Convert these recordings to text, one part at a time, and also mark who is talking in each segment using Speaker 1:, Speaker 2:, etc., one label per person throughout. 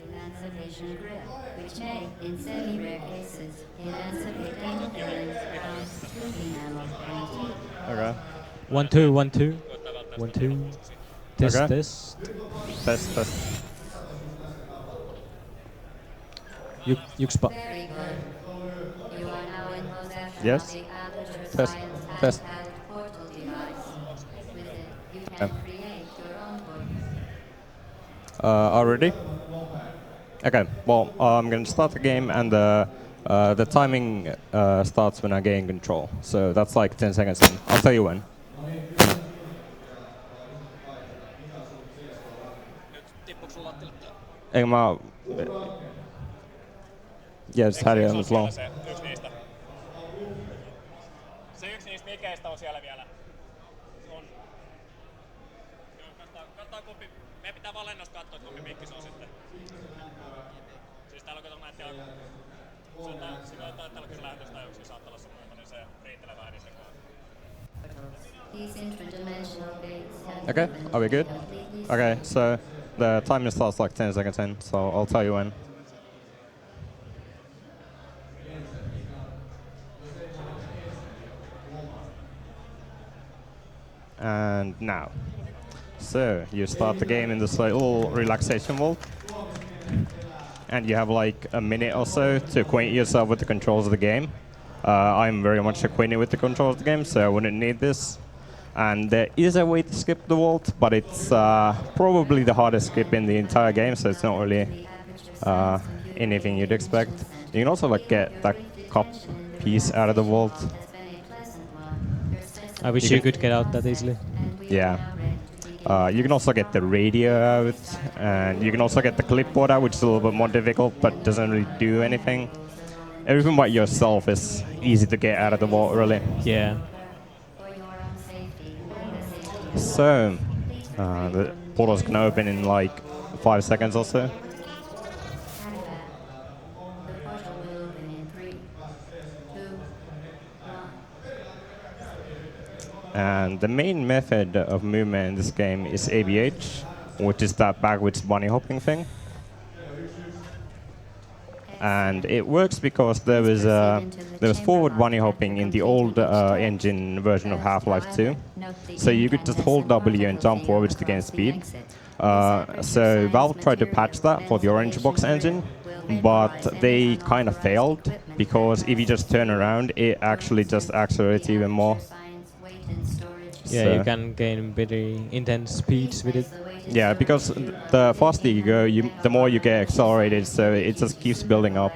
Speaker 1: Emancipation grill, which may, in semi-rare cases, emancipate interference from 2 enamel guarantee.
Speaker 2: Okay.
Speaker 3: 1 2 1 2 1 2. Test
Speaker 2: Okay.
Speaker 3: test.
Speaker 2: Test.
Speaker 3: Jukspa.
Speaker 1: Very good. You are now in possession of
Speaker 2: Yes.
Speaker 1: the Aperture
Speaker 2: Test.
Speaker 1: Science
Speaker 2: Test.
Speaker 1: handheld portal device. With it, you can
Speaker 2: Okay.
Speaker 1: create your own portal.
Speaker 2: Already? Okay. Well, I'm gonna start the game, and the timing starts when I gain control. So that's like 10 seconds in. I'll tell you when. Eikö mä... Yeah, just had it on the floor.
Speaker 4: Se yksi niistä mikeistä on siellä vielä. On. Joo, kattaa kumpi. Meidän pitää vaan lennosta katsoa, kumpi mikki se on sitten. Siis täällä on mä en tiedä. Sillä täällä kyllä lähetystaajuuksia saattaa olla semmoinen, niin se riittelee vähän niissä kanssa.
Speaker 1: These interdimensional gates have
Speaker 2: Okay,
Speaker 1: been
Speaker 2: are we good?
Speaker 1: completely
Speaker 2: Okay, so the timer starts like 10 seconds in, so I'll tell you when. And now. So you start the game in this little relaxation vault, and you have like a minute or so to acquaint yourself with the controls of the game. I'm very much acquainted with the controls of the game, so I wouldn't need this. And there is a way to skip the vault, but it's probably the hardest skip in the entire game, so it's not really anything you'd expect. You can also like get that cup piece out of the vault.
Speaker 3: I wish you could get out that easily.
Speaker 2: Yeah. You can also get the radio out, and you can also get the clipboard out, which is a little bit more difficult, but doesn't really do anything. Everything but yourself is easy to get out of the vault, really.
Speaker 3: Yeah.
Speaker 2: So, the portal's gonna open in like 5 seconds or so. And the main method of movement in this game is ABH, which is that backwards bunny hopping thing. And it works because there was forward bunny hopping in the old engine version of Half-Life 2. So you could just hold W and jump forwards to gain speed. So Valve tried to patch that for the Orange Box engine, but they kind of failed because if you just turn around, it actually just accelerates even more.
Speaker 3: Yeah,
Speaker 2: So
Speaker 3: you can gain very intense speeds with it.
Speaker 2: yeah, because the faster you go, the more you get accelerated, so it just keeps building up.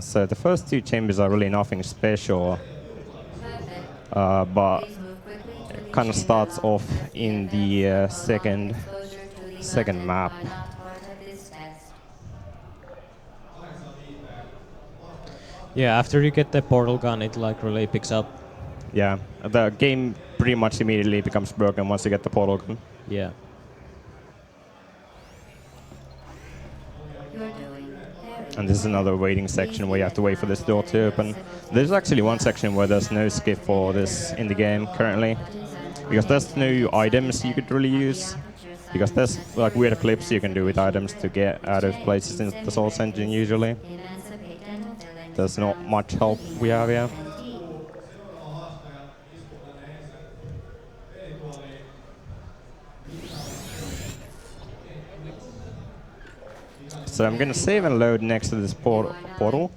Speaker 2: So the first two chambers are really nothing special, but it kind of starts off in the second map.
Speaker 3: Yeah, after you get the portal gun, it like really picks up.
Speaker 2: Yeah, the game pretty much immediately becomes broken once you get the portal gun.
Speaker 3: Yeah.
Speaker 2: And this is another waiting section where you have to wait for this door to open. There's actually one section where there's no skip for this in the game currently, because there's no items you could really use, because there's like weird clips you can do with items to get out of places in the Source engine usually. There's not much help we have here. So I'm gonna save and load next to this portal,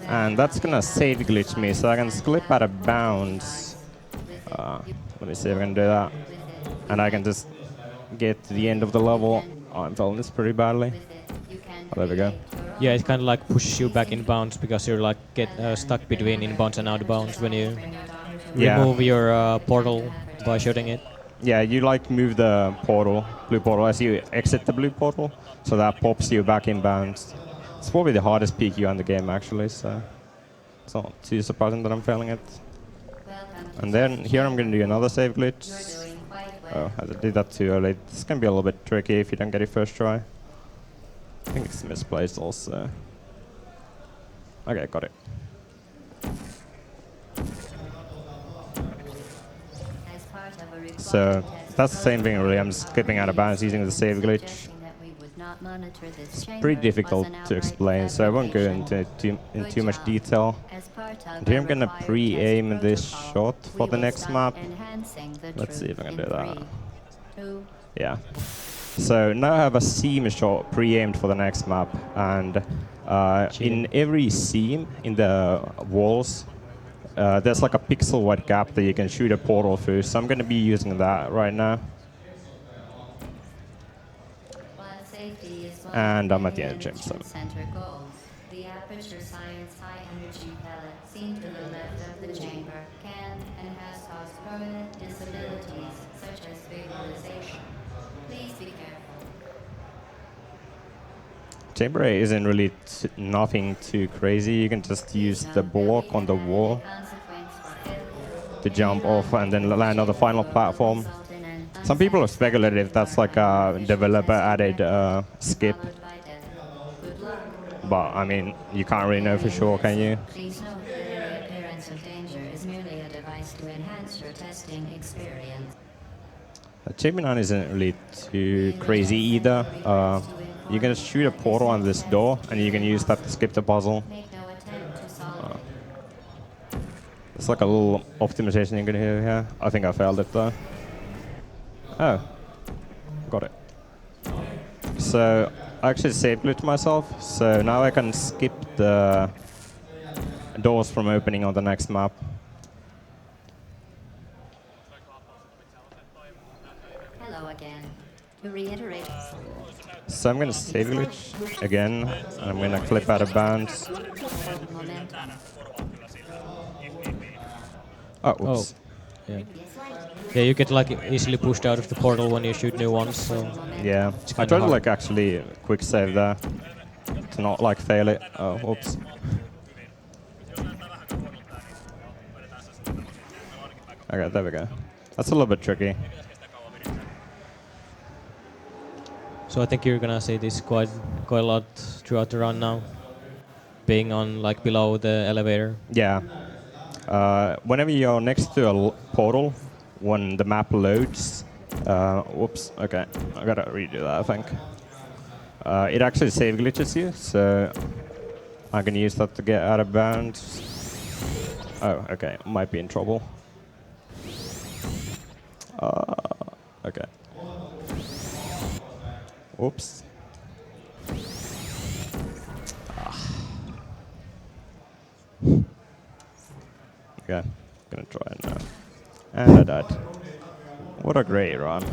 Speaker 2: and that's gonna save glitch me, so I can slip out of bounds. Let me see if I can do that, and I can just get to the end of the level. Oh, I'm failing this pretty badly. Oh, there we go.
Speaker 3: Yeah, it kind of like pushes you back in bounds because you're like get stuck between inbounds and outbounds when you remove your portal by shooting it.
Speaker 2: Yeah, you like move the portal, blue portal, as you exit the blue portal, so that pops you back in bounds. It's probably the hardest PQ in the game actually, so it's not too surprising that I'm failing it. And then here I'm gonna do another save glitch. Oh, I did that too early. This can be a little bit tricky if you don't get it first try. I think it's misplaced also. Okay, got it. So that's the same thing really. I'm just skipping out of bounds using the save glitch. It's pretty difficult to explain, so I won't go into too much detail. And here I'm gonna pre-aim this shot for the next map. Let's see if I can do that. Yeah. So now I have a seam shot pre-aimed for the next map, and in every seam in the walls, there's like a pixel wide gap that you can shoot a portal through. So I'm gonna be using that right now. And I'm at the end of James 7.
Speaker 1: The aperture science high energy pellet seen to the left of the chamber can and has caused permanent disabilities such as vaporization. Please be careful.
Speaker 2: Chamber A isn't really nothing too crazy. You can just use the block on the wall to jump off and then land on the final platform. Some people have speculated if that's like a developer added skip. But I mean, you can't really know for sure, can you?
Speaker 1: Please note that any appearance of danger is merely a device to enhance your testing experience.
Speaker 2: Chamber 9 isn't really too crazy either. You can just shoot a portal on this door, and you can use that to skip the puzzle.
Speaker 1: Make no attempt to solve
Speaker 2: It's like a little optimization you can hear here. I think I failed it though. Oh, got it. So I actually save glitched myself, so now I can skip the doors from opening on the next map.
Speaker 1: Hello again. To reiterate,
Speaker 2: So I'm gonna save glitch again, and I'm gonna clip out of bounds.
Speaker 1: momentum.
Speaker 2: Oh, oops.
Speaker 3: Yeah. Yeah, you get like easily pushed out of the portal when you shoot new ones. So
Speaker 2: Yeah, I
Speaker 3: kinda
Speaker 2: tried to
Speaker 3: hard.
Speaker 2: like actually quick save there to not like fail it. Oh, oops. Okay, there we go. That's a little bit tricky.
Speaker 3: So I think you're gonna see this quite a lot throughout the run now, being on like below the elevator.
Speaker 2: Yeah. Whenever you're next to a portal, when the map loads, whoops, okay, I gotta redo that, I think. It actually save glitches you, so I can use that to get out of bounds. Oh, okay, might be in trouble. Okay. Whoops. Okay, gonna try it now. And I died. What a great run.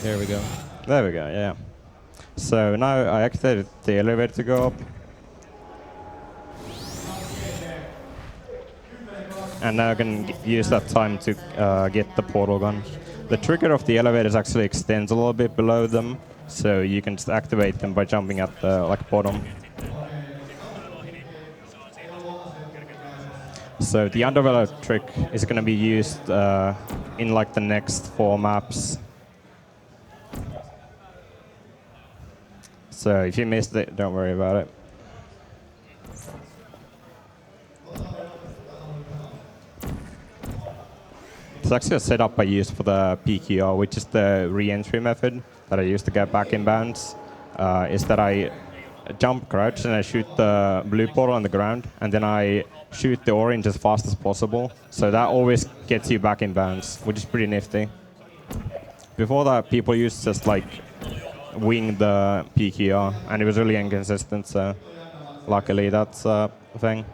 Speaker 3: There we go.
Speaker 2: There we go, yeah. So now I activated the elevator to go up. And now I can use that time to get the portal gun. The trigger of the elevators actually extends a little bit below them, so you can just activate them by jumping at the like bottom. So the underdeveloped trick is going to be used in like the next 4 maps. So if you missed it, don't worry about it. It's actually a setup I use for the PQR, which is the re-entry method that I use to get back in bounds. Is that I jump, crouch, and I shoot the blue portal on the ground, and then I shoot the orange as fast as possible. So that always gets you back in bounds, which is pretty nifty. Before that, people used to just like wing the PQR, and it was really inconsistent, so luckily that's a thing.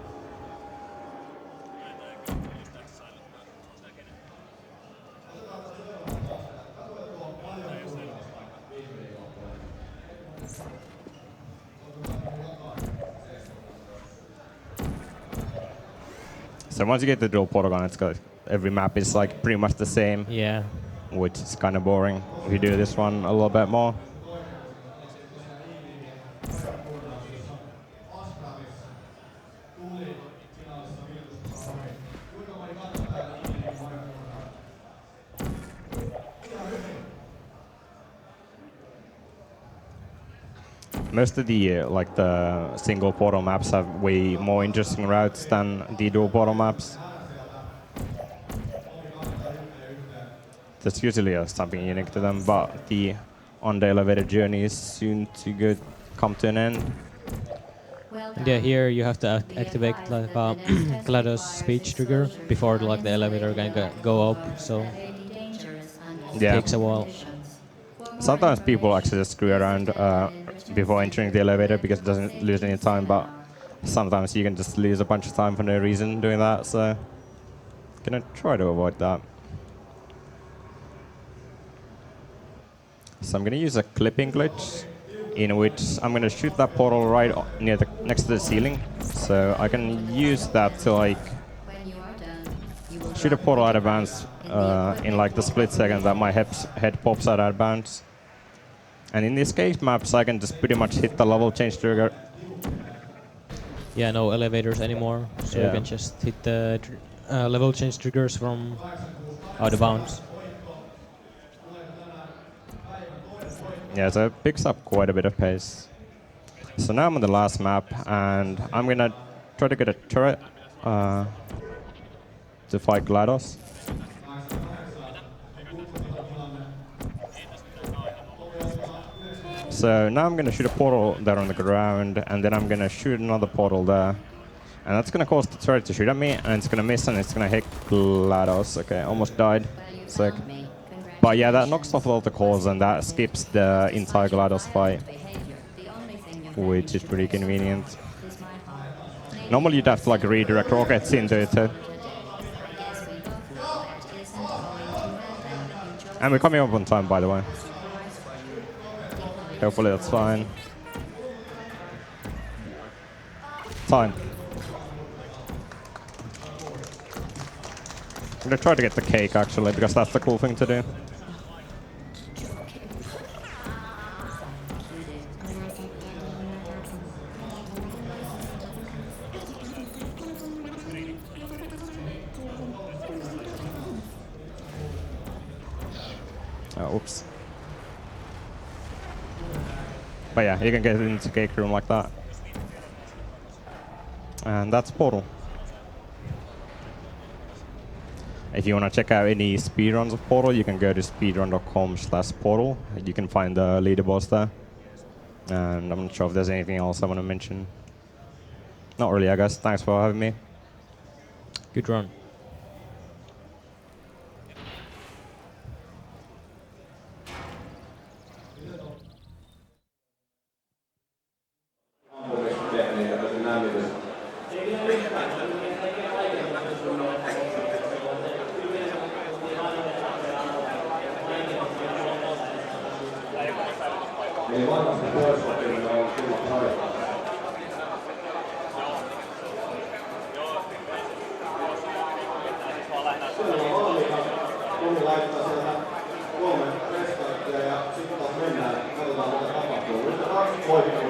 Speaker 2: So once you get the dual portal gun, it's got every map is like pretty much the same,
Speaker 3: Yeah.
Speaker 2: which is kind of boring if you do this one a little bit more. Most of the like the single portal maps have way more interesting routes than the dual portal maps. there's usually something unique to them, but the on the elevator journey is soon to come to an end.
Speaker 1: Well
Speaker 3: And yeah,
Speaker 1: done.
Speaker 3: here you have to
Speaker 1: Be
Speaker 3: activate
Speaker 1: advised
Speaker 3: like
Speaker 1: that the next test
Speaker 3: GLaDOS
Speaker 1: requires
Speaker 3: speech trigger
Speaker 1: exposure to
Speaker 3: before like the elevator can
Speaker 1: uninsulated
Speaker 3: go
Speaker 1: pellets
Speaker 3: up, so
Speaker 1: that may be dangerous under
Speaker 3: it
Speaker 2: Yeah.
Speaker 3: takes a
Speaker 1: certain
Speaker 3: while.
Speaker 1: conditions. For more
Speaker 2: Sometimes people actually
Speaker 1: information,
Speaker 2: just screw
Speaker 1: please
Speaker 2: around
Speaker 1: attend an enrichment
Speaker 2: before entering the
Speaker 1: center
Speaker 2: elevator
Speaker 1: mental
Speaker 2: because it doesn't
Speaker 1: safety
Speaker 2: lose any time, but
Speaker 1: seminar.
Speaker 2: sometimes you can just lose a bunch of time for no reason doing that, so gonna try to avoid that. So I'm gonna use a clipping glitch in which I'm gonna shoot that portal right next to the ceiling, so I can use that to like
Speaker 1: When you are done, you will
Speaker 2: shoot a
Speaker 1: drop
Speaker 2: portal
Speaker 1: the
Speaker 2: out of
Speaker 1: device
Speaker 2: bounds
Speaker 1: in the
Speaker 2: in like the split second that my head pops out of bounds. And in this case maps, I can just pretty much hit the level change trigger.
Speaker 3: Yeah, no elevators anymore, so you
Speaker 2: Yeah.
Speaker 3: can just hit the level change triggers from out of bounds.
Speaker 2: Yeah, so it picks up quite a bit of pace. So now I'm on the last map, and I'm gonna try to get a turret to fight GLaDOS. So now I'm gonna shoot a portal there on the ground, and then I'm gonna shoot another portal there. And that's gonna cause the turret to shoot at me, and it's gonna miss, and it's gonna hit GLaDOS. Okay, almost died.
Speaker 1: Well, you
Speaker 2: Sick.
Speaker 1: found me.
Speaker 2: But yeah, that knocks off all the cores, and that skips the entire GLaDOS fight, which is pretty convenient. Normally you'd have to like redirect rockets into it too. And we're coming up on time, by the way. Hopefully that's fine. Time. I'm gonna try to get the cake actually, because that's the cool thing to do. Oh, oops. But yeah, you can get into the cake room like that. And that's Portal. If you want to check out any speedruns of Portal, you can go to speedrun.com/Portal. You can find the leaderboards there. And I'm not sure if there's anything else I want to mention. Not really, I guess. Thanks for having me.
Speaker 3: Good run.
Speaker 5: Laittaa sieltä 3 restarttia ja sitten taas mennään. Katsotaan mitä tapahtuu. Nyt on 2 voittoa.